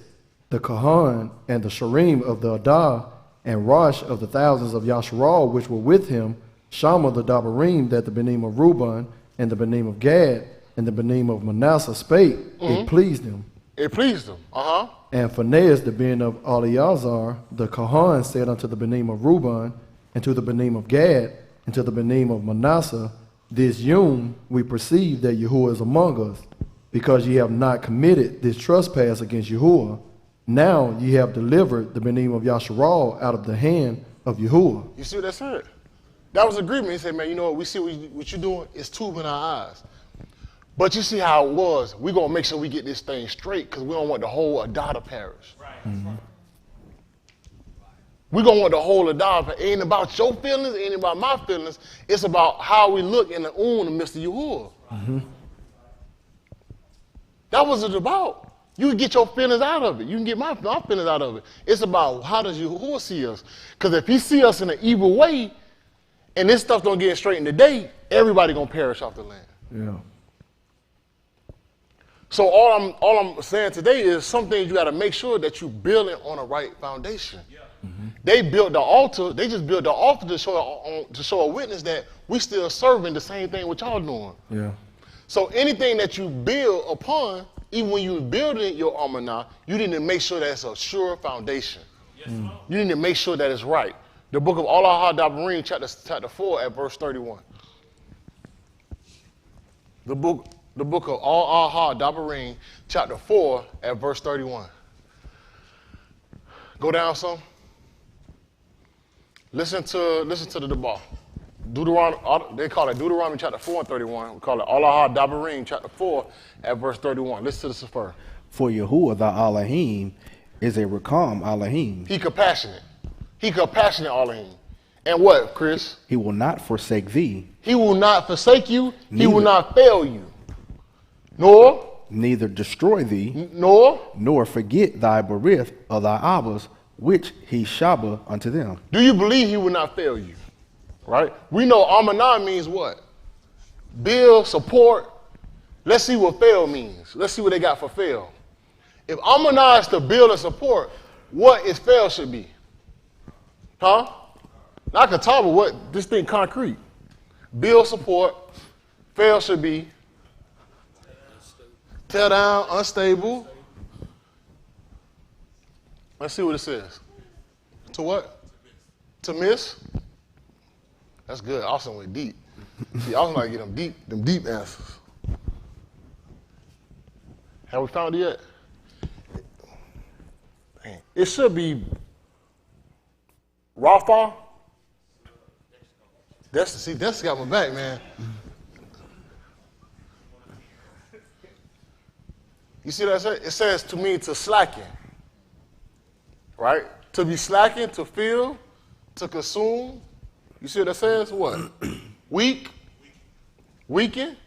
the Kahan, and the Sharim of the Adah, and Rosh of the thousands of Yasharal which were with him, Shammah the Dabarim, that the Benim of Reuben, and the Benim of Gad, and the Benim of Manasseh spake, it pleased him. It pleased him. And Phinehas, the Ben of Eleazar, the Kahan, said unto the Benim of Reuben, and to the Benim of Gad, and to the Benim of Manasseh, this yom we perceive that Yahuah is among us, because ye have not committed this trespass against Yahuah. Now ye have delivered the Benim of Yasharal out of the hand of Yahuah. You see what that said? That was agreement. He said, man, you know what? We see what you're doing. It's tube in our eyes. But you see how it was. We're going to make sure we get this thing straight because we don't want the whole Adah to perish. Right. We're going to want the whole Adah. It ain't about your feelings. It ain't about my feelings. It's about how we look in the in the midst of Yahuah. That was it about. You can get your feelings out of it. You can get my feelings out of it. It's about how does Yahuah see us. Because if he see us in an evil way, and this stuff don't get straight in the day, everybody going to perish off the land. Yeah. So all I'm saying today is some things you got to make sure that you building on a right foundation. Yeah. They built the altar. They just built the altar to show a witness that we still serving the same thing what y'all doing. Yeah. So anything that you build upon, even when you building your Amunah, you need to make sure that it's a sure foundation. Yes, you need to make sure that it's right. The book of Yahuah Dabarim, chapter 4 at verse 31. The book of Yahuah Dabarim, chapter 4 at verse 31. Go down some. Listen to the Debar. Deuteronomy, they call it Deuteronomy chapter 4 and 31. We call it Yahuah Dabarim, chapter 4 at verse 31. Listen to this first. For Yahuah the Elohim is a Rakam Elohim. He compassionate Elohim. And what, Chris? He will not forsake thee. He will not forsake you. Neither. He will not fail you. Nor neither destroy thee. Nor forget thy berith of thy abbas, which he shabba unto them. Do you believe he will not fail you? Right? We know Amunah means what? Build, support. Let's see what fail means. Let's see what they got for fail. If Amunah is to build and support, what is fail should be? Huh? Not Kataba, what? This thing concrete. Build, support. Fail should be tear down, unstable. Let's see what it says. To what? To miss. That's good. Austin went deep. See, Austin like to get them deep answers. Have we found it yet? Dang. It should be Rafa. That's got my back, man. You see what I said? It says to me to slacken. Right? To be slacking, to feel, to consume. You see what that says? What? Weak, weaken.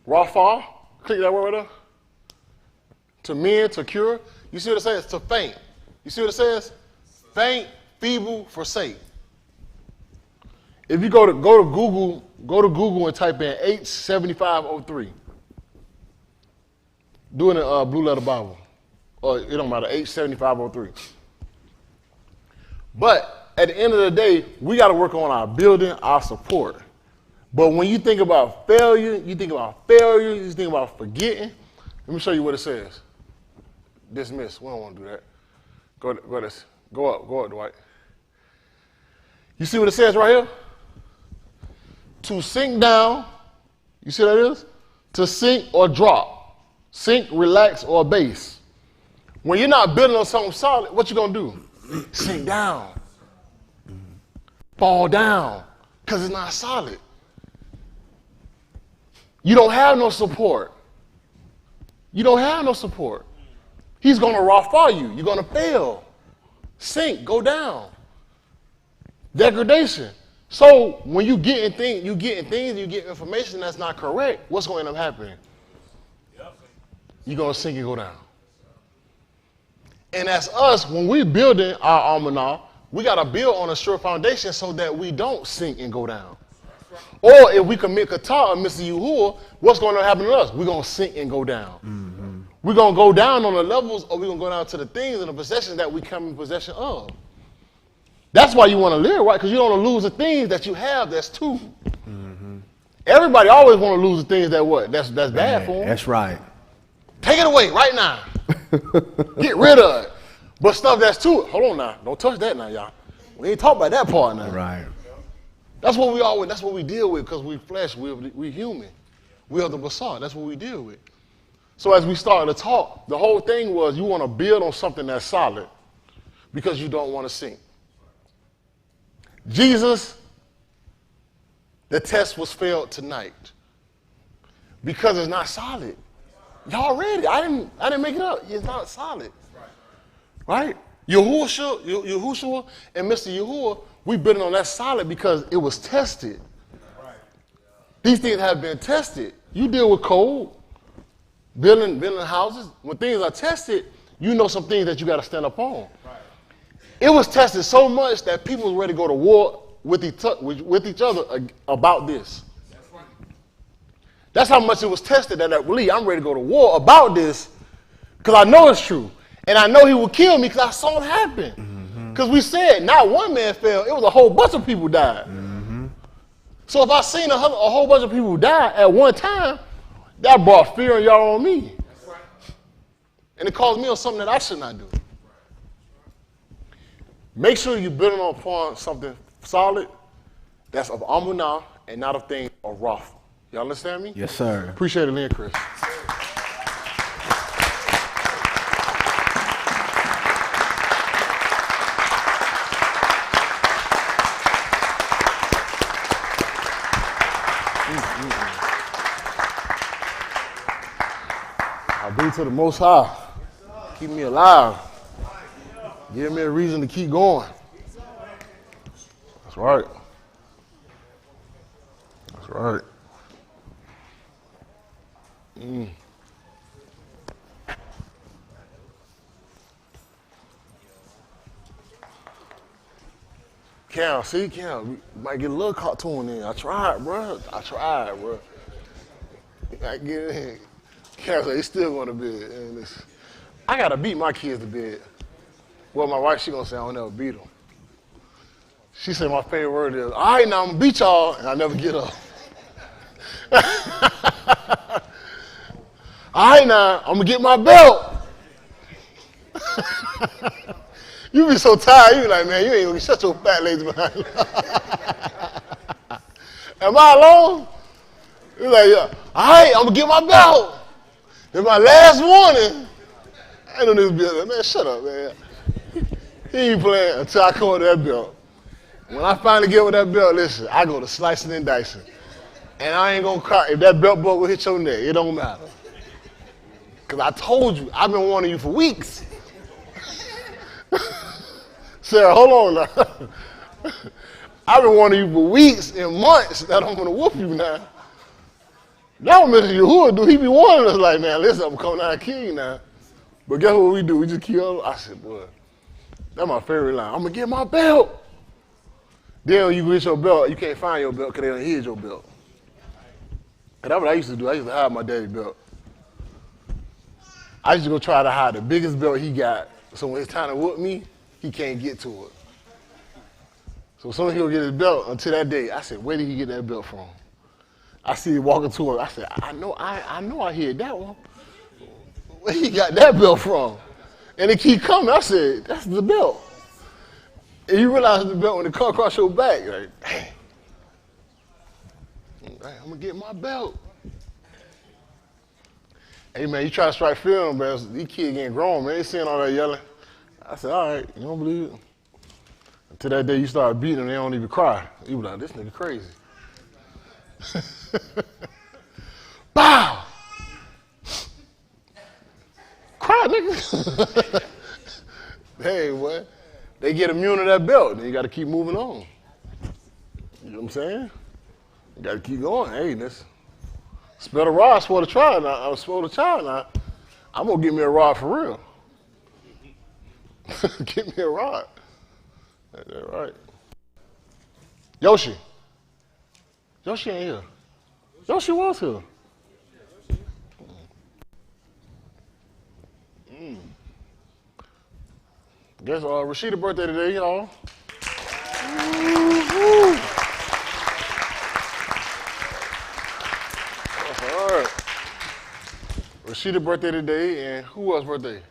Rafa, click that word up. To mend, to cure. You see what it says? To faint. You see what it says? Faint, feeble, forsake. If you go to Google and type in H7503. Do it in Blue Letter Bible. Or it don't matter, H7503. But at the end of the day, we got to work on our building, our support. But when you think about failure, you think about forgetting. Let me show you what it says. Dismiss. We don't want to do that. Go up, Dwight. You see what it says right here? To sink down. You see what that is? To sink or drop. Sink, relax, or base. When you're not building on something solid, what you gonna do? Sink down. Fall down. Because it's not solid. You don't have no support. You don't have no support. He's gonna raw you. You're gonna fail. Sink, go down. Degradation. So when you getting things, you get information that's not correct, what's going to end up happening? You're going to sink and go down. And that's us, when we're building our Amunah, we got to build on a sure foundation so that we don't sink and go down. Or if we commit Qatar or Mr. Yahuah, what's going to happen to us? We're going to sink and go down. Mm-hmm. We're going to go down on the levels, or we're going to go down to the things and the possessions that we come in possession of. That's why you want to live, right? Because you don't want to lose the things that you have that's too. Mm-hmm. Everybody always want to lose the things that's bad for them. That's right. Take it away right now. Get rid of it. But stuff that's too, hold on now. Don't touch that now, y'all. We ain't talking about that part now. Right. That's what we deal with, because we flesh, we human. We are the basar. That's what we deal with. So as we started to talk, the whole thing was you want to build on something that's solid because you don't want to sink. Jesus, the test was failed tonight because it's not solid. Y'all read it. I didn't make it up. It's not solid. Right? Yahushua and Mr. Yahuah, we building on that solid because it was tested. Right. These things have been tested. You deal with code, building houses. When things are tested, you know some things that you got to stand up on. Right. It was tested so much that people were ready to go to war with each other about this. That's right. That's how much it was tested that really I'm ready to go to war about this because I know it's true. And I know he will kill me because I saw it happen. Because we said not one man fell, it was a whole bunch of people died. Mm-hmm. So if I seen a whole bunch of people die at one time, that brought fear and y'all on me. That's right. And it caused me on something that I should not do. Make sure you're building upon something solid that's of Amunah and not of things of Rafa. Y'all understand me? Yes, sir. Appreciate it, Lynn, Chris. I be to the Most High. Keep me alive. Give me a reason to keep going. That's right. That's right. Cam, we might get a little cartoon in. I tried, bro. I get it in. Cam said he's still going to bed. And I got to beat my kids to bed. Well, my wife, she going to say I don't never beat them. She said my favorite word is, all right, now I'm going to beat y'all, and I never get up. All right, now I'm going to get my belt. You be so tired, you be like, man, you ain't going to shut your fat legs behind you. Am I alone? You're like, yeah, all right, I'm going to get my belt. Then my last warning. I know this belt. Man, shut up, man. He ain't playing until I come with that belt. When I finally get with that belt, listen, I go to slicing and dicing. And I ain't going to cry. If that belt buckle hit your neck, it don't matter. Because I told you, I've been warning you for weeks. Sarah, hold on now. I've been warning you for weeks and months that I'm going to whoop you now. Now Mr. Yahuah do, he be warning us like, man, listen, I'm coming out and kill you now. But guess what we do? We just keep on. I said, boy, that's my favorite line. I'm going to get my belt. Then when you get your belt, you can't find your belt because they done hid your belt. And that's what I used to do. I used to hide my daddy's belt. I used to go try to hide the biggest belt he got, so when it's time to whoop me, he can't get to it. So soon as he'll get his belt, until that day, I said, where did he get that belt from? I see him walking to him. I said, I know I hid that one. Where he got that belt from? And it keep coming. I said, that's the belt. And you realize the belt when it come across your back. Like, dang. I'm going to get my belt. Hey, man, you try to strike film, man. These kids getting grown, man. They seeing all that yelling. I said, all right, you don't believe it? Until that day you start beating them, they don't even cry. You be like, this nigga crazy. Bow! Cry, nigga. Hey, what? They get immune to that belt, then you got to keep moving on. You know what I'm saying? You got to keep going. Hey, this spell the rod, swore the child now. I'm swore the child now. I'm going to get me a rod for real. Get me a rod. That's right. Yoshi. Yoshi ain't here. Yoshi was here. Guess Rashida's birthday today, y'all. All right. Rashida's birthday today, and who else's birthday?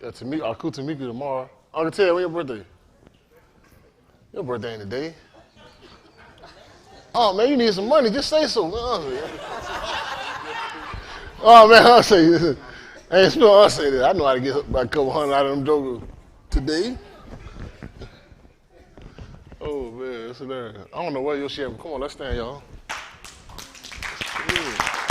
Yeah, Tamika. Uncle Tamika tomorrow. Uncle Ted, when your birthday? Your birthday ain't today. Oh man, you need some money. Just say so, man. Oh man, I'll say this. I ain't supposed to say that. I know how to get about a couple hundred out of them jokers today. Oh man, that's hilarious. I don't know where you'll share. Come on, let's stand, y'all. Yeah.